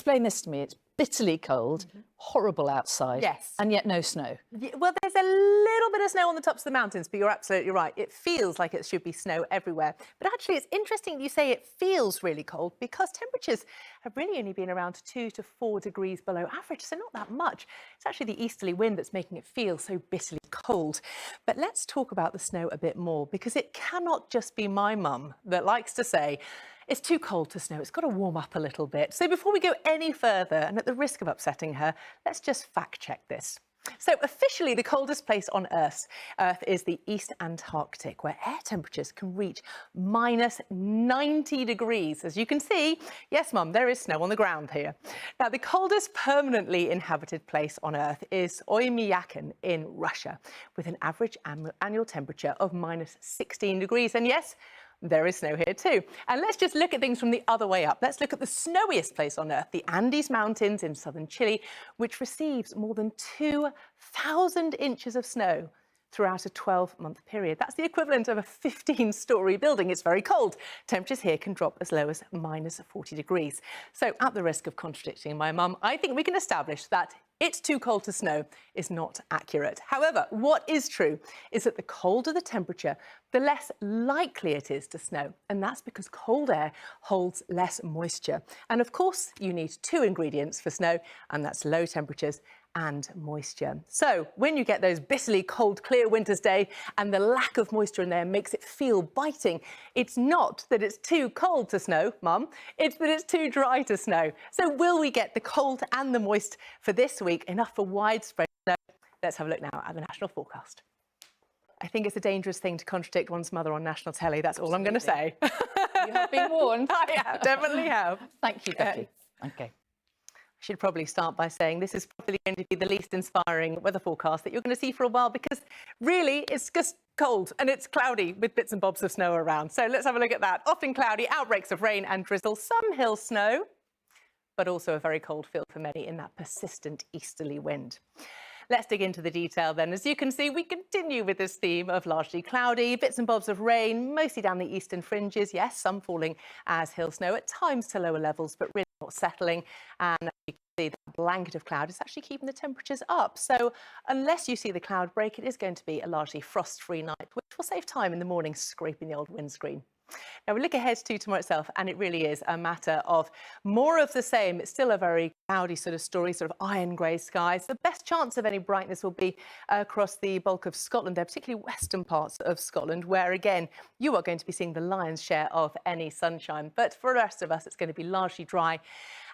explain this to me. It's bitterly cold, horrible outside, Yes. and yet no snow. Well, there's a little bit of snow on the tops of the mountains, but you're absolutely right. It feels like it should be snow everywhere. But actually, it's interesting you say it feels really cold because temperatures have really only been around 2 to 4 degrees below average, so not that much. It's actually the easterly wind that's making it feel so bitterly cold. But let's talk about the snow a bit more, because it cannot just be my mum that likes to say, it's too cold to snow, it's got to warm up a little bit. So before we go any further, and at the risk of upsetting her, let's just fact check this. So officially, the coldest place on Earth is the East Antarctic, where air temperatures can reach minus 90 degrees. As you can see, yes, Mum, there is snow on the ground here. Now, the coldest permanently inhabited place on Earth is Oymyakon in Russia, with an average annual temperature of minus 16 degrees. And yes, there is snow here too. And let's just look at things from the other way up. Let's look at the snowiest place on Earth, the Andes Mountains in southern Chile, which receives more than 2,000 inches of snow throughout a 12-month period. That's the equivalent of a 15-story building. It's very cold. Temperatures here can drop as low as minus 40 degrees. So at the risk of contradicting my mum, I think we can establish that it's too cold to snow is not accurate. However, what is true is that the colder the temperature, the less likely it is to snow. And that's because cold air holds less moisture. And of course, you need two ingredients for snow, and that's low temperatures and moisture. So when you get those bitterly cold, clear winter's day and the lack of moisture in there makes it feel biting, it's not that it's too cold to snow, Mum, it's that it's too dry to snow. So will we get the cold and the moist for this week, enough for widespread snow? Let's have a look now at the national forecast. I think it's a dangerous thing to contradict one's mother on national telly. That's all I'm going to say. You have been warned. I have, definitely have. Thank you, Becky. Okay. I should probably start by saying this is probably going to be the least inspiring weather forecast that you're going to see for a while, because really it's just cold and it's cloudy with bits and bobs of snow around. So let's have a look at that. Often cloudy, outbreaks of rain and drizzle, some hill snow, but also a very cold feel for many in that persistent easterly wind. Let's dig into the detail then. As you can see, we continue with this theme of largely cloudy, bits and bobs of rain, mostly down the eastern fringes. Yes, some falling as hill snow, at times to lower levels, but really not settling. And you can see that blanket of cloud is actually keeping the temperatures up. So unless you see the cloud break, it is going to be a largely frost-free night, which will save time in the morning scraping the old windscreen. Now we look ahead to tomorrow itself, and it really is a matter of more of the same. It's still a very cloudy sort of story, sort of iron grey skies. The best chance of any brightness will be across the bulk of Scotland there, particularly western parts of Scotland, where again you are going to be seeing the lion's share of any sunshine. But for the rest of us, it's going to be largely dry.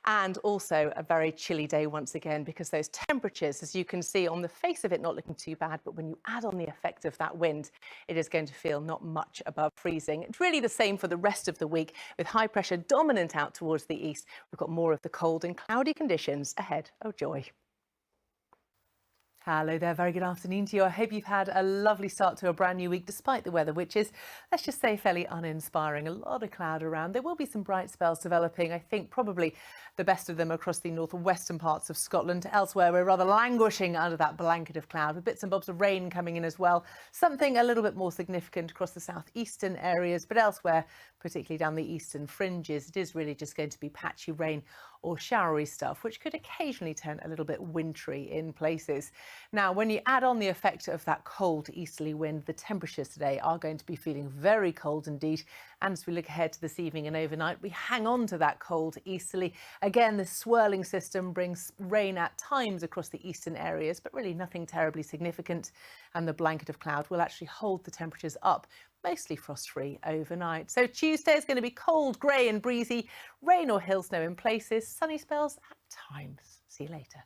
And also a very chilly day once again, because those temperatures, as you can see on the face of it, not looking too bad, but when you add on the effect of that wind, it is going to feel not much above freezing. It's really the same for the rest of the week, with high pressure dominant out towards the east. We've got more of the cold and cloudy conditions ahead. Oh joy. Hello there, very good afternoon to you. I hope you've had a lovely start to a brand new week, despite the weather, which is, let's just say, fairly uninspiring. A lot of cloud around. There will be some bright spells developing. I think probably the best of them across the northwestern parts of Scotland. Elsewhere, we're rather languishing under that blanket of cloud, with bits and bobs of rain coming in as well. Something a little bit more significant across the southeastern areas, but elsewhere, particularly down the eastern fringes, it is really just going to be patchy rain or showery stuff, which could occasionally turn a little bit wintry in places. Now, when you add on the effect of that cold easterly wind, the temperatures today are going to be feeling very cold indeed. And as we look ahead to this evening and overnight, we hang on to that cold easterly. Again, the swirling system brings rain at times across the eastern areas, but really nothing terribly significant. And the blanket of cloud will actually hold the temperatures up, mostly frost-free overnight. So Tuesday is going to be cold, grey and breezy, rain or hill snow in places, sunny spells at times. See you later.